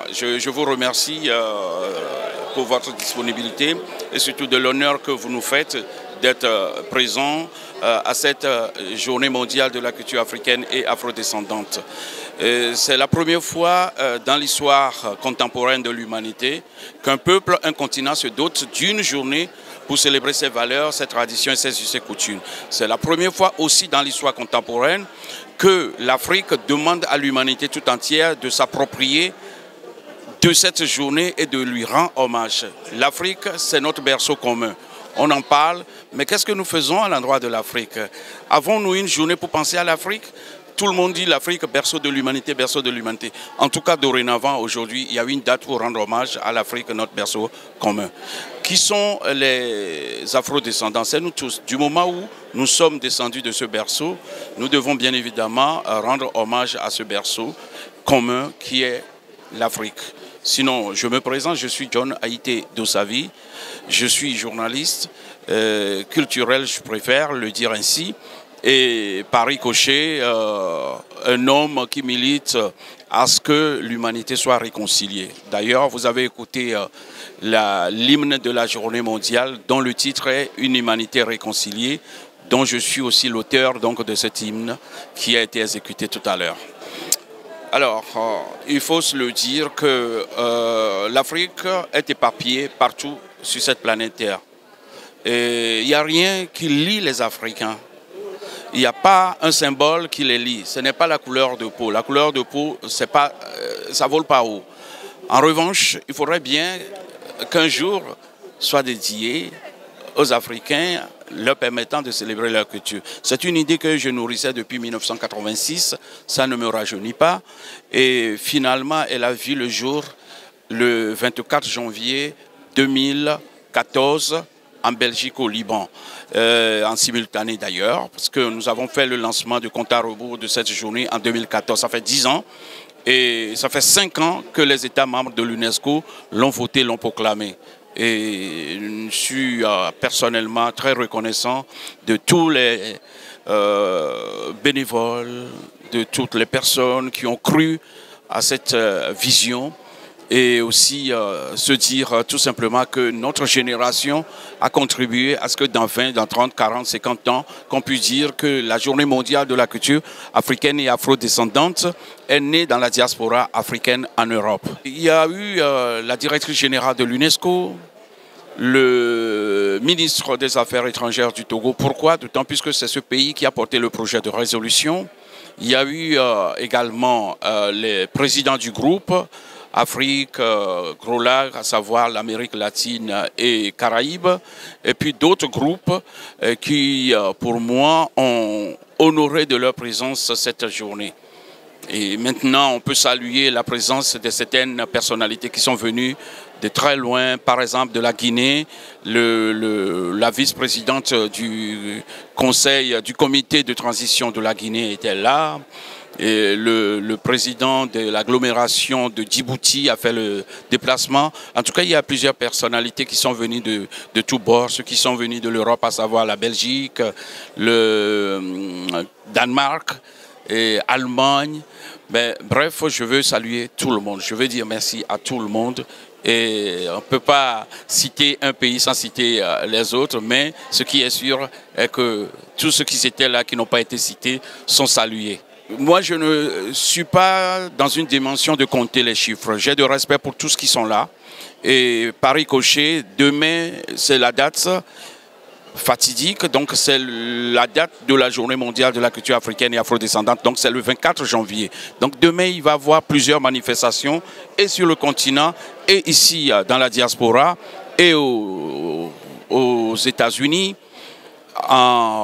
Je vous remercie pour votre disponibilité et surtout de l'honneur que vous nous faites d'être présents à cette journée mondiale de la culture africaine et afrodescendante. C'est la première fois dans l'histoire contemporaine de l'humanité qu'un peuple, un continent se dote d'une journée pour célébrer ses valeurs, ses traditions et ses coutumes. C'est la première fois aussi dans l'histoire contemporaine que l'Afrique demande à l'humanité tout entière de s'approprier de cette journée et de lui rendre hommage. L'Afrique, c'est notre berceau commun. On en parle, mais qu'est-ce que nous faisons à l'endroit de l'Afrique? Avons-nous une journée pour penser à l'Afrique? Tout le monde dit l'Afrique, berceau de l'humanité, berceau de l'humanité. En tout cas, dorénavant, aujourd'hui, il y a eu une date pour rendre hommage à l'Afrique, notre berceau commun. Qui sont les afrodescendants? C'est nous tous. Du moment où nous sommes descendus de ce berceau, nous devons bien évidemment rendre hommage à ce berceau commun qui est l'Afrique. Sinon, je me présente, je suis John Haïté Dossavi, je suis journaliste culturel, je préfère le dire ainsi, et par ricochet, un homme qui milite à ce que l'humanité soit réconciliée. D'ailleurs, vous avez écouté l'hymne de la journée mondiale dont le titre est « Une humanité réconciliée », dont je suis aussi l'auteur de cet hymne qui a été exécuté tout à l'heure. Alors, il faut se le dire que l'Afrique est éparpillée partout sur cette planète Terre. Il n'y a rien qui lie les Africains. Il n'y a pas un symbole qui les lie. Ce n'est pas la couleur de peau. La couleur de peau, ça ne vole pas haut. En revanche, il faudrait bien qu'un jour soit dédié aux Africains, leur permettant de célébrer leur culture. C'est une idée que je nourrissais depuis 1986, ça ne me rajeunit pas. Et finalement, elle a vu le jour le 24 janvier 2014 en Belgique, au Liban, en simultané d'ailleurs, parce que nous avons fait le lancement du compte à rebours de cette journée en 2014, ça fait 10 ans. Et ça fait 5 ans que les États membres de l'UNESCO l'ont voté, l'ont proclamé. Et je suis personnellement très reconnaissant de tous les bénévoles, de toutes les personnes qui ont cru à cette vision et aussi se dire tout simplement que notre génération a contribué à ce que dans 20, dans 30, 40, 50 ans, qu'on puisse dire que la journée mondiale de la culture africaine et afrodescendante est née dans la diaspora africaine en Europe. Il y a eu la directrice générale de l'UNESCO, le ministre des Affaires étrangères du Togo. Pourquoi? D'autant plus que c'est ce pays qui a porté le projet de résolution. Il y a eu également les présidents du groupe Afrique, Gros Lac, à savoir l'Amérique latine et Caraïbes, et puis d'autres groupes qui, pour moi, ont honoré de leur présence cette journée. Et maintenant, on peut saluer la présence de certaines personnalités qui sont venues de très loin, par exemple de la Guinée. La vice-présidente du conseil, du comité de transition de la Guinée était là. Et le président de l'agglomération de Djibouti a fait le déplacement. En tout cas, il y a plusieurs personnalités qui sont venues de tous bords, ceux qui sont venus de l'Europe, à savoir la Belgique, le Danemark et Allemagne. Mais, bref, je veux saluer tout le monde. Je veux dire merci à tout le monde. Et on ne peut pas citer un pays sans citer les autres, mais ce qui est sûr est que tous ceux qui étaient là, qui n'ont pas été cités, sont salués. Moi, je ne suis pas dans une dimension de compter les chiffres. J'ai de respect pour tous qui sont là. Et par ricochet, demain, c'est la date fatidique. Donc, c'est la date de la journée mondiale de la culture africaine et afrodescendante. Donc, c'est le 24 janvier. Donc, demain, il va y avoir plusieurs manifestations, et sur le continent, et ici, dans la diaspora, et aux États-Unis,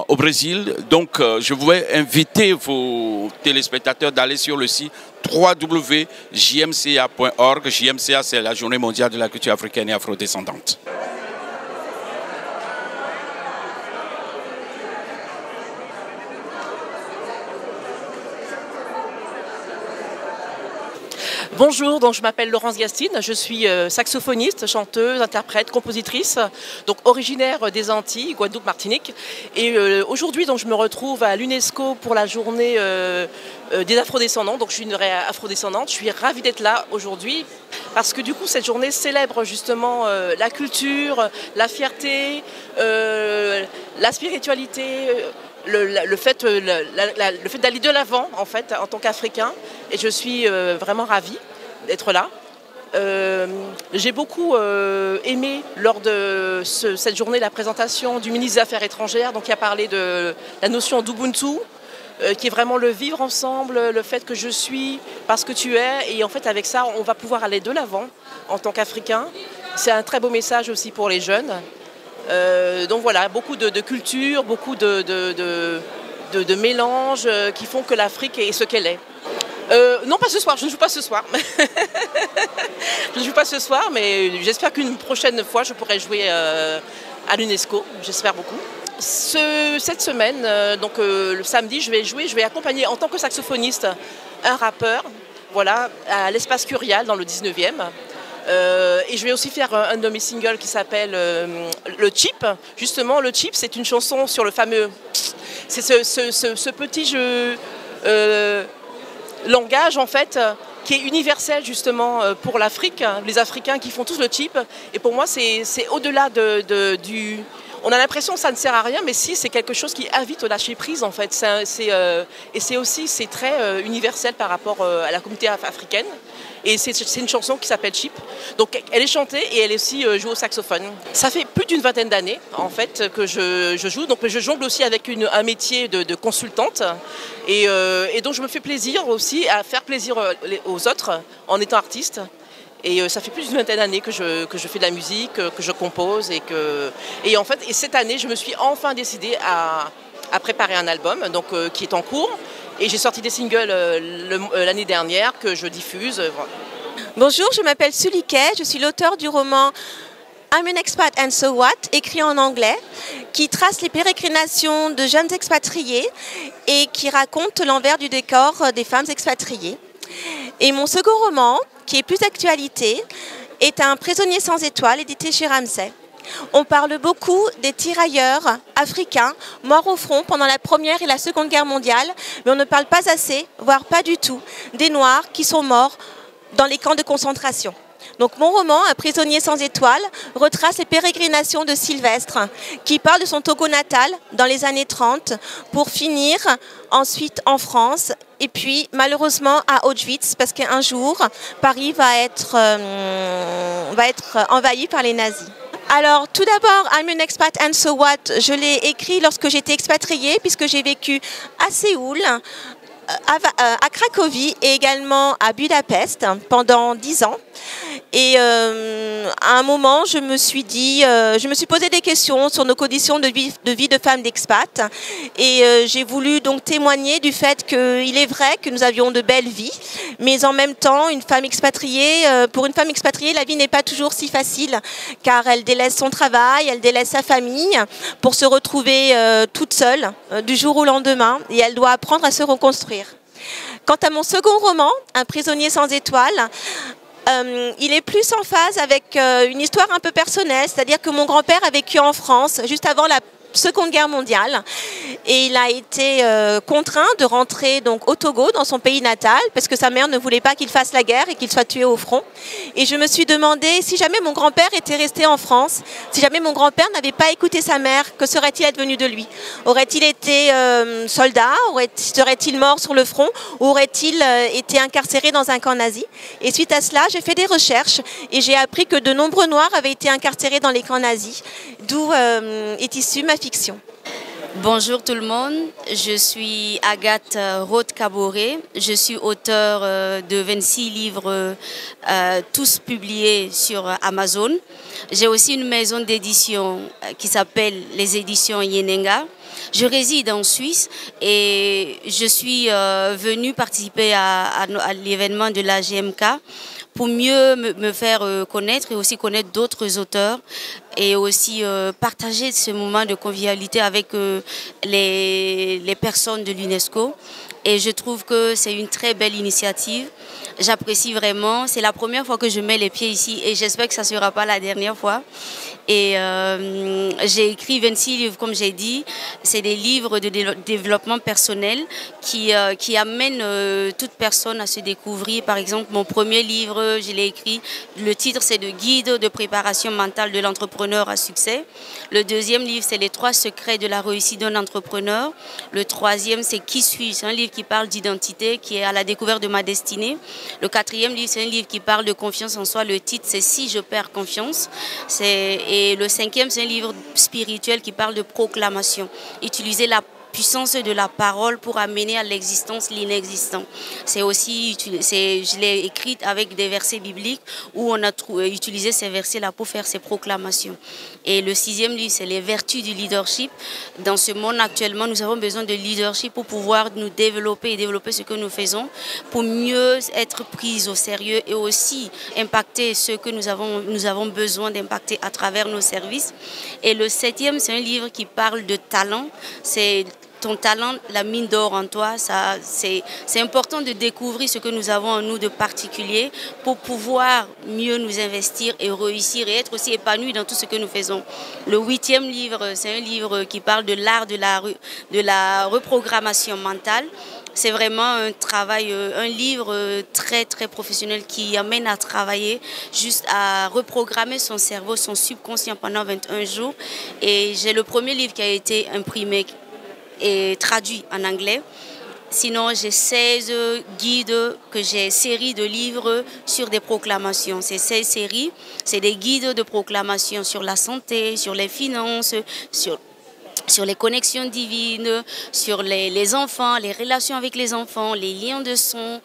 au Brésil. Donc, je voudrais inviter vos téléspectateurs d'aller sur le site www.jmca.org. JMCA, c'est la Journée mondiale de la culture africaine et afrodescendante. Bonjour, donc je m'appelle Laurence Gastine, je suis saxophoniste, chanteuse, interprète, compositrice, donc originaire des Antilles, Guadeloupe, Martinique. Et aujourd'hui, donc je me retrouve à l'UNESCO pour la journée des afrodescendants. Donc je suis une vraie afrodescendante. Je suis ravie d'être là aujourd'hui parce que du coup cette journée célèbre justement la culture, la fierté, la spiritualité. Le fait d'aller de l'avant en fait en tant qu'Africain, et je suis vraiment ravie d'être là. J'ai beaucoup aimé lors de cette journée la présentation du ministre des Affaires étrangères, donc qui a parlé de la notion d'Ubuntu, qui est vraiment le vivre ensemble, le fait que je suis parce que tu es, et en fait avec ça on va pouvoir aller de l'avant en tant qu'Africain. C'est un très beau message aussi pour les jeunes. Donc voilà, beaucoup de culture, beaucoup de mélanges qui font que l'Afrique est ce qu'elle est. Non, pas ce soir, je ne joue pas ce soir. Je ne joue pas ce soir, mais j'espère qu'une prochaine fois je pourrai jouer à l'UNESCO, j'espère beaucoup. Cette semaine, donc le samedi, je vais accompagner en tant que saxophoniste un rappeur, voilà, à l'Espace Curial dans le 19e. Et je vais aussi faire un de mes singles qui s'appelle Le Chip. Justement, Le Chip, c'est une chanson sur le fameux... C'est ce petit jeu langage, en fait, qui est universel, justement, pour l'Afrique. Les Africains qui font tous le chip. Et pour moi, c'est au-delà du... On a l'impression que ça ne sert à rien, mais si, c'est quelque chose qui invite au lâcher-prise, en fait. Et c'est très universel par rapport à la communauté africaine. Et c'est une chanson qui s'appelle Chip. Donc elle est chantée et elle est aussi jouée au saxophone. Ça fait plus d'une vingtaine d'années en fait que je joue. Donc je jongle aussi avec un métier de consultante. Et donc je me fais plaisir aussi à faire plaisir aux autres en étant artiste. Et ça fait plus d'une vingtaine d'années que je fais de la musique, que je compose. Et en fait, cette année, je me suis enfin décidée à préparer un album donc, qui est en cours. Et j'ai sorti des singles l'année dernière que je diffuse. Voilà. Bonjour, je m'appelle Sulike, je suis l'auteur du roman I'm an expat and so what, écrit en anglais, qui trace les pérégrinations de jeunes expatriés et qui raconte l'envers du décor des femmes expatriées. Et mon second roman, qui est plus d'actualité, est Un prisonnier sans étoile, édité chez Ramsay. On parle beaucoup des tirailleurs africains morts au front pendant la Première et la Seconde Guerre mondiale, mais on ne parle pas assez, voire pas du tout, des Noirs qui sont morts dans les camps de concentration. Donc mon roman, Un prisonnier sans étoile, retrace les pérégrinations de Sylvestre, qui part de son Togo natal dans les années 30 pour finir ensuite en France et puis malheureusement à Auschwitz, parce qu'un jour, Paris va être envahi par les nazis. Alors, tout d'abord, I'm an expat and so what, je l'ai écrit lorsque j'étais expatriée, puisque j'ai vécu à Séoul, à Cracovie et également à Budapest pendant 10 ans. Et à un moment, je me suis posé des questions sur nos conditions de vie de femmes d'expat. Et j'ai voulu donc témoigner du fait qu'il est vrai que nous avions de belles vies, mais en même temps, pour une femme expatriée, la vie n'est pas toujours si facile, car elle délaisse son travail, elle délaisse sa famille pour se retrouver toute seule du jour au lendemain, et elle doit apprendre à se reconstruire. Quant à mon second roman, Un prisonnier sans étoile, il est plus en phase avec une histoire un peu personnelle, c'est-à-dire que mon grand-père a vécu en France juste avant la Seconde Guerre mondiale et il a été contraint de rentrer donc au Togo, dans son pays natal, parce que sa mère ne voulait pas qu'il fasse la guerre et qu'il soit tué au front. Et je me suis demandé si jamais mon grand-père était resté en France, si jamais mon grand-père n'avait pas écouté sa mère, que serait-il advenu de lui? Aurait-il été soldat? Serait-il mort sur le front? Ou aurait-il été incarcéré dans un camp nazi? Et suite à cela, j'ai fait des recherches et j'ai appris que de nombreux Noirs avaient été incarcérés dans les camps nazis, d'où est issue ma fiction. Bonjour tout le monde, je suis Agathe Roth-Caboret, je suis auteure de 26 livres, tous publiés sur Amazon. J'ai aussi une maison d'édition qui s'appelle les éditions Yenenga. Je réside en Suisse et je suis venue participer à l'événement de la GMK pour mieux me faire connaître et aussi connaître d'autres auteurs et aussi partager ce moment de convivialité avec les personnes de l'UNESCO. Et je trouve que c'est une très belle initiative. J'apprécie vraiment. C'est la première fois que je mets les pieds ici et j'espère que ça ne sera pas la dernière fois. Et j'ai écrit 26 livres, comme j'ai dit. C'est des livres de développement personnel qui amènent toute personne à se découvrir. Par exemple, mon premier livre, je l'ai écrit, le titre c'est de Guide de préparation mentale de l'entrepreneur à succès. Le deuxième livre, c'est les 3 secrets de la réussite d'un entrepreneur. Le troisième, c'est Qui suis-je? C'est un livre qui parle d'identité, qui est à la découverte de ma destinée. Le quatrième livre, c'est un livre qui parle de confiance en soi. Le titre, c'est Si je perds confiance. Et le cinquième, c'est un livre spirituel qui parle de proclamation. Utiliser la puissance de la parole pour amener à l'existence l'inexistant. C'est aussi, je l'ai écrite avec des versets bibliques où on a utilisé ces versets-là pour faire ces proclamations. Et le sixième livre, c'est les vertus du leadership. Dans ce monde actuellement, nous avons besoin de leadership pour pouvoir nous développer et développer ce que nous faisons, pour mieux être pris au sérieux et aussi impacter ce que nous avons besoin d'impacter à travers nos services. Et le septième, c'est un livre qui parle de talent. C'est ton talent, la mine d'or en toi. C'est important de découvrir ce que nous avons en nous de particulier pour pouvoir mieux nous investir et réussir et être aussi épanoui dans tout ce que nous faisons. Le huitième livre, c'est un livre qui parle de l'art de la reprogrammation mentale. C'est vraiment un travail, un livre très très professionnel qui amène à travailler, juste à reprogrammer son cerveau, son subconscient pendant 21 jours. Et j'ai le premier livre qui a été imprimé et traduit en anglais. Sinon, j'ai 16 guides, séries de livres sur des proclamations. Ces 16 séries, c'est des guides de proclamation sur la santé, sur les finances, sur les connexions divines, sur les enfants, les relations avec les enfants, les liens de son.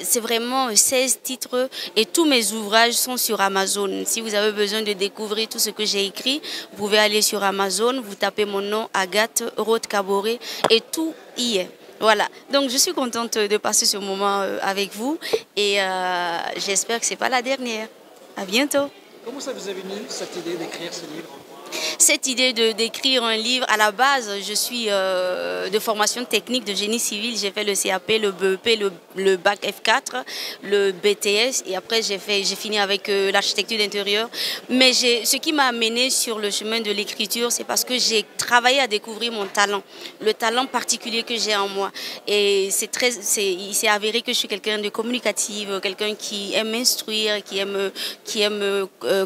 C'est vraiment 16 titres et tous mes ouvrages sont sur Amazon. Si vous avez besoin de découvrir tout ce que j'ai écrit, vous pouvez aller sur Amazon, vous tapez mon nom, Agathe Roth Kaboré, et tout y est. Voilà, donc je suis contente de passer ce moment avec vous et j'espère que ce n'est pas la dernière. À bientôt. Comment ça vous est venu cette idée d'écrire ce livre ? Cette idée d'écrire un livre, à la base, je suis de formation technique de génie civil. J'ai fait le CAP, le BEP, le bac F4, le BTS et après j'ai fini avec l'architecture d'intérieur. Mais ce qui m'a amené sur le chemin de l'écriture, c'est parce que j'ai travaillé à découvrir mon talent, le talent particulier que j'ai en moi. Et il s'est avéré que je suis quelqu'un de communicatif, quelqu'un qui aime instruire, qui aime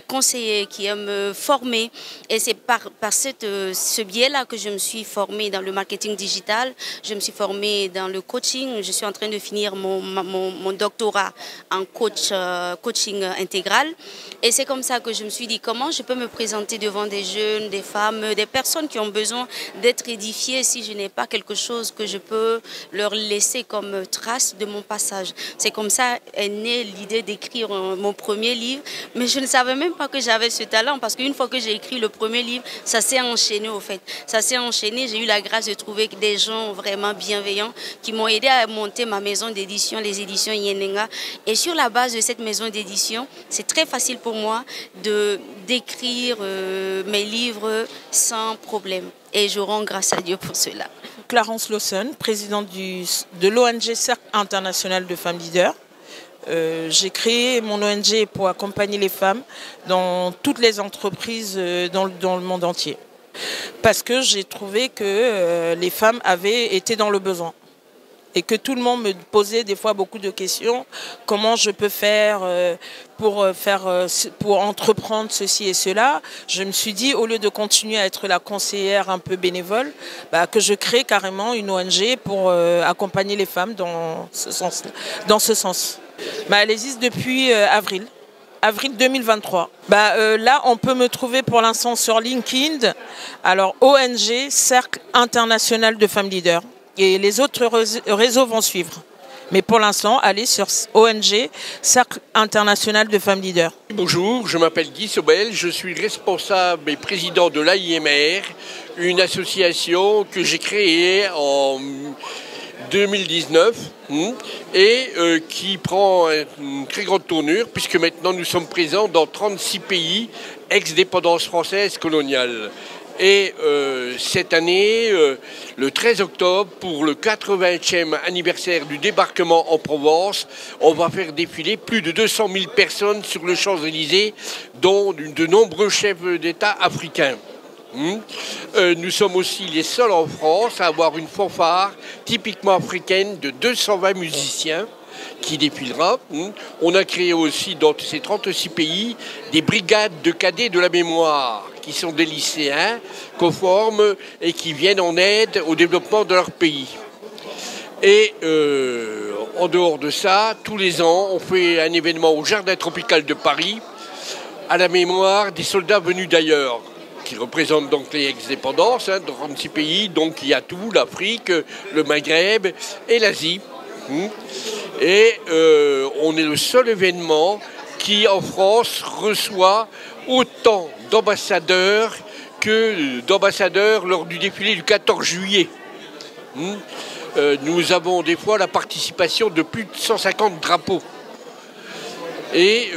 conseiller, qui aime former. Et c'est par ce biais-là que je me suis formée dans le marketing digital, je me suis formée dans le coaching, je suis en train de finir mon doctorat en coaching intégral. Et c'est comme ça que je me suis dit comment je peux me présenter devant des jeunes, des femmes, des personnes qui ont besoin d'être édifiées si je n'ai pas quelque chose que je peux leur laisser comme trace de mon passage. C'est comme ça est née l'idée d'écrire mon premier livre, mais je ne savais même pas que j'avais ce talent parce qu'une fois que j'ai écrit le premier livre, ça s'est enchaîné au fait. Ça s'est enchaîné, j'ai eu la grâce de trouver des gens vraiment bienveillants qui m'ont aidé à monter ma maison d'édition, les éditions Yenenga. Et sur la base de cette maison d'édition, c'est très facile pour moi d'écrire mes livres sans problème. Et je rends grâce à Dieu pour cela. Clarence Lawson, présidente de l'ONG Cercle International de Femmes Leaders. J'ai créé mon ONG pour accompagner les femmes dans toutes les entreprises dans le monde entier. Parce que j'ai trouvé que les femmes avaient été dans le besoin. Et que tout le monde me posait des fois beaucoup de questions. Comment je peux faire pour entreprendre ceci et cela. Je me suis dit, au lieu de continuer à être la conseillère un peu bénévole, que je crée carrément une ONG pour accompagner les femmes dans ce sens. Elle existe depuis avril 2023. Là, on peut me trouver pour l'instant sur LinkedIn. Alors, ONG, Cercle International de Femmes Leaders. Et les autres réseaux vont suivre. Mais pour l'instant, allez sur ONG, Cercle International de Femmes Leaders. Bonjour, je m'appelle Guy Sobel, je suis responsable et président de l'AIMR, une association que j'ai créée en 2019 et qui prend une très grande tournure puisque maintenant nous sommes présents dans 36 pays ex-dépendance française coloniale. Et cette année, le 13 octobre, pour le 80e anniversaire du débarquement en Provence, on va faire défiler plus de 200 000 personnes sur le Champs-Élysées, dont de nombreux chefs d'État africains. Nous sommes aussi les seuls en France à avoir une fanfare typiquement africaine de 220 musiciens qui défilera. On a créé aussi dans ces 36 pays des brigades de cadets de la mémoire qui sont des lycéens conformes et qui viennent en aide au développement de leur pays. Et en dehors de ça, tous les ans, on fait un événement au Jardin tropical de Paris à la mémoire des soldats venus d'ailleurs, qui représentent donc les ex-dépendances, dans 36 pays, donc il y a tout, l'Afrique, le Maghreb et l'Asie. Et on est le seul événement qui, en France, reçoit autant d'ambassadeurs que d'ambassadeurs lors du défilé du 14 juillet. Nous avons des fois la participation de plus de 150 drapeaux. Et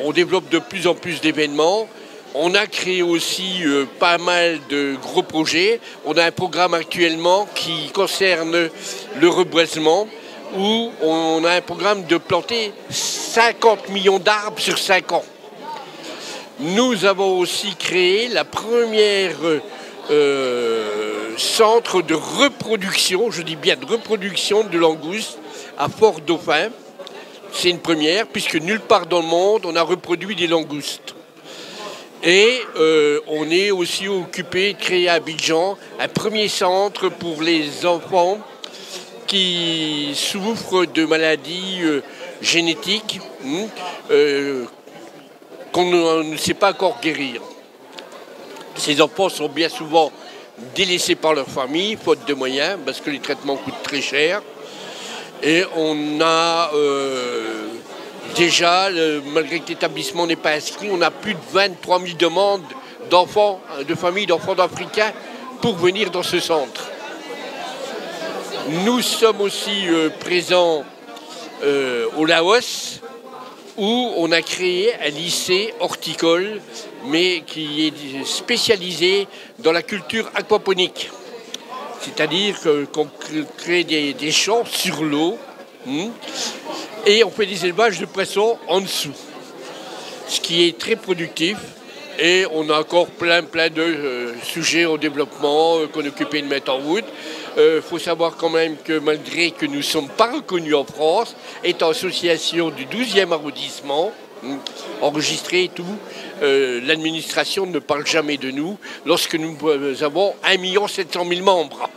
on développe de plus en plus d'événements. On a créé aussi pas mal de gros projets. On a un programme actuellement qui concerne le reboisement, où on a un programme de planter 50 millions d'arbres sur 5 ans. Nous avons aussi créé la première centre de reproduction, je dis bien de reproduction de langoustes à Fort-Dauphin. C'est une première, puisque nulle part dans le monde on a reproduit des langoustes. Et on est aussi occupé de créer à Abidjan un premier centre pour les enfants qui souffrent de maladies génétiques qu'on ne sait pas encore guérir. Ces enfants sont bien souvent délaissés par leur famille, faute de moyens, parce que les traitements coûtent très cher. Et on a déjà, malgré que l'établissement n'est pas inscrit, on a plus de 23 000 demandes d'enfants, de familles d'enfants africains pour venir dans ce centre. Nous sommes aussi présents au Laos, où on a créé un lycée horticole, mais qui est spécialisé dans la culture aquaponique. C'est-à-dire qu'on crée des champs sur l'eau et on fait des élevages de poissons en dessous, ce qui est très productif. Et on a encore plein de sujets au développement qu'on est occupé de mettre en route. Faut savoir quand même que malgré que nous ne sommes pas reconnus en France, étant association du 12e arrondissement, enregistré et tout, l'administration ne parle jamais de nous lorsque nous avons 1 700 000 membres.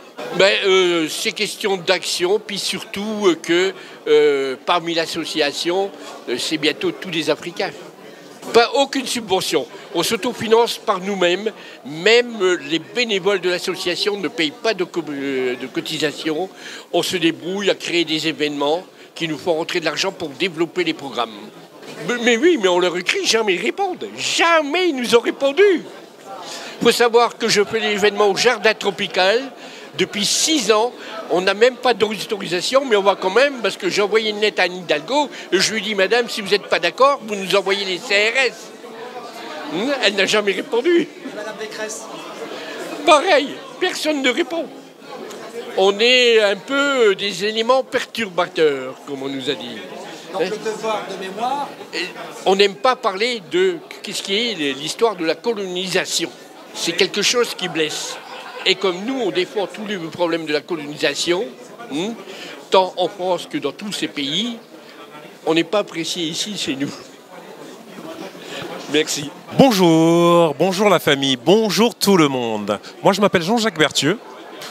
C'est question d'action, puis surtout que parmi l'association, c'est bientôt tous les Africains. Pas aucune subvention. On s'autofinance par nous-mêmes. Même les bénévoles de l'association ne payent pas de cotisation. On se débrouille à créer des événements qui nous font rentrer de l'argent pour développer les programmes. Mais oui, mais on leur écrit, jamais ils répondent. Jamais ils nous ont répondu. Il faut savoir que je fais l'événement au Jardin tropical. Depuis 6 ans, on n'a même pas d'autorisation, mais on va quand même, parce que j'ai envoyé une lettre à Anne Hidalgo, et je lui dis, madame, si vous n'êtes pas d'accord, vous nous envoyez les CRS. Elle n'a jamais répondu. Madame Pécresse. Pareil, personne ne répond. On est un peu des éléments perturbateurs, comme on nous a dit. Donc le devoir de mémoire... On n'aime pas parler de qu'est-ce qui est l'histoire de la colonisation. C'est quelque chose qui blesse. Et comme nous, on défend tous les problèmes de la colonisation, tant en France que dans tous ces pays, on n'est pas apprécié ici chez nous. Merci. Bonjour, bonjour la famille, bonjour tout le monde. Moi je m'appelle Jean-Jacques Berthieu,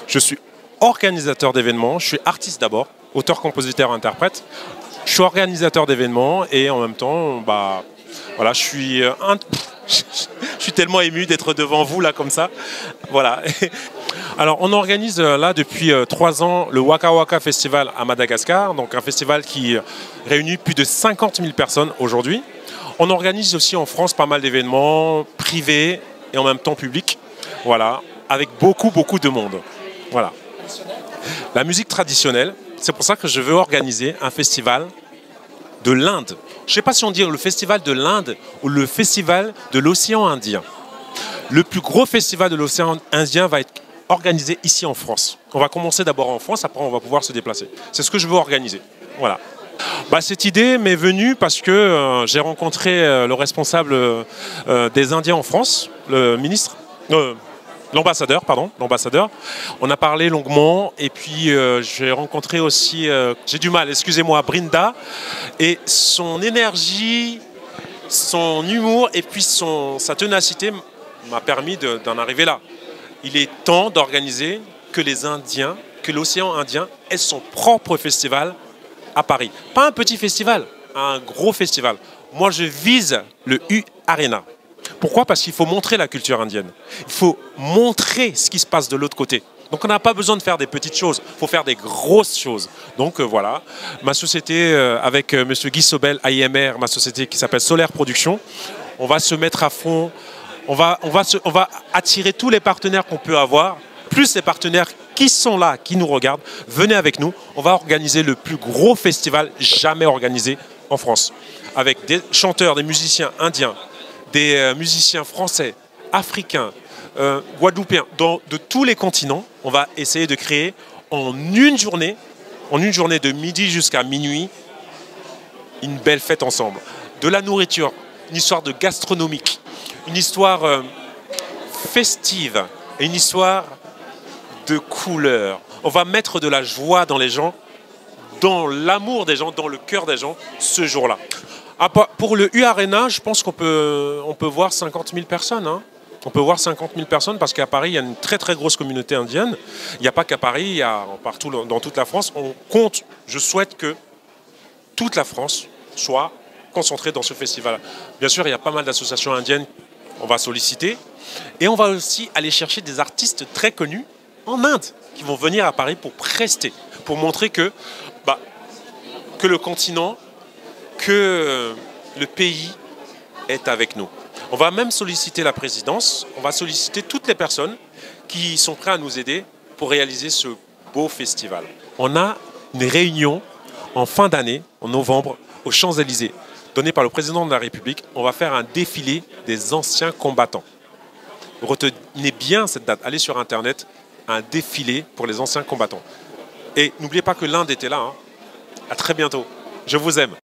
je suis organisateur d'événements, je suis artiste d'abord, auteur, compositeur, interprète. Je suis organisateur d'événements et en même temps, voilà, je suis tellement ému d'être devant vous là comme ça. Voilà. Alors on organise là depuis 3 ans le Waka Waka Festival à Madagascar, donc un festival qui réunit plus de 50 000 personnes aujourd'hui. On organise aussi en France pas mal d'événements privés et en même temps publics, voilà, avec beaucoup de monde. Voilà. La musique traditionnelle, c'est pour ça que je veux organiser un festival de l'Inde. Je ne sais pas si on dit le festival de l'Inde ou le festival de l'océan Indien. Le plus gros festival de l'océan Indien va être organisé ici en France. On va commencer d'abord en France, après on va pouvoir se déplacer. C'est ce que je veux organiser. Voilà. Cette idée m'est venue parce que j'ai rencontré le responsable des Indiens en France, le ministre, l'ambassadeur, pardon, l'ambassadeur. On a parlé longuement et puis j'ai rencontré aussi, j'ai du mal, excusez-moi, Brinda, et son énergie, son humour et puis sa ténacité m'a permis d'en arriver là. Il est temps d'organiser que les Indiens, que l'océan Indien ait son propre festival à Paris. Pas un petit festival, un gros festival. Moi, je vise le U-Arena. Pourquoi? Parce qu'il faut montrer la culture indienne. Il faut montrer ce qui se passe de l'autre côté. Donc, on n'a pas besoin de faire des petites choses. Il faut faire des grosses choses. Donc, voilà. Ma société, avec M. Guy Sobel, AIMR, ma société qui s'appelle Solaire Production, on va se mettre à fond. On va attirer tous les partenaires qu'on peut avoir, plus les partenaires qui sont là, qui nous regardent. Venez avec nous. On va organiser le plus gros festival jamais organisé en France. Avec des chanteurs, des musiciens indiens, des musiciens français, africains, guadeloupéens, de tous les continents. On va essayer de créer en une journée de midi jusqu'à minuit, une belle fête ensemble. De la nourriture, une histoire de gastronomique, une histoire festive et une histoire de couleurs. On va mettre de la joie dans les gens, dans l'amour des gens, dans le cœur des gens ce jour-là. Pour le U-Arena, je pense qu'on peut voir 50 000 personnes. Hein. On peut voir 50 000 personnes parce qu'à Paris, il y a une très très grosse communauté indienne. Il n'y a pas qu'à Paris, il y a partout dans toute la France. On compte, je souhaite que toute la France soit concentrée dans ce festival. Bien sûr, il y a pas mal d'associations indiennes qu'on va solliciter. Et on va aussi aller chercher des artistes très connus en Inde qui vont venir à Paris pour prester, pour montrer que le continent, que le pays est avec nous. On va même solliciter la présidence, on va solliciter toutes les personnes qui sont prêtes à nous aider pour réaliser ce beau festival. On a une réunion en fin d'année, en novembre, aux Champs-Élysées, donnée par le président de la République. On va faire un défilé des anciens combattants. Retenez bien cette date, allez sur Internet, un défilé pour les anciens combattants. Et n'oubliez pas que l'Inde était là. Hein. À très bientôt. Je vous aime.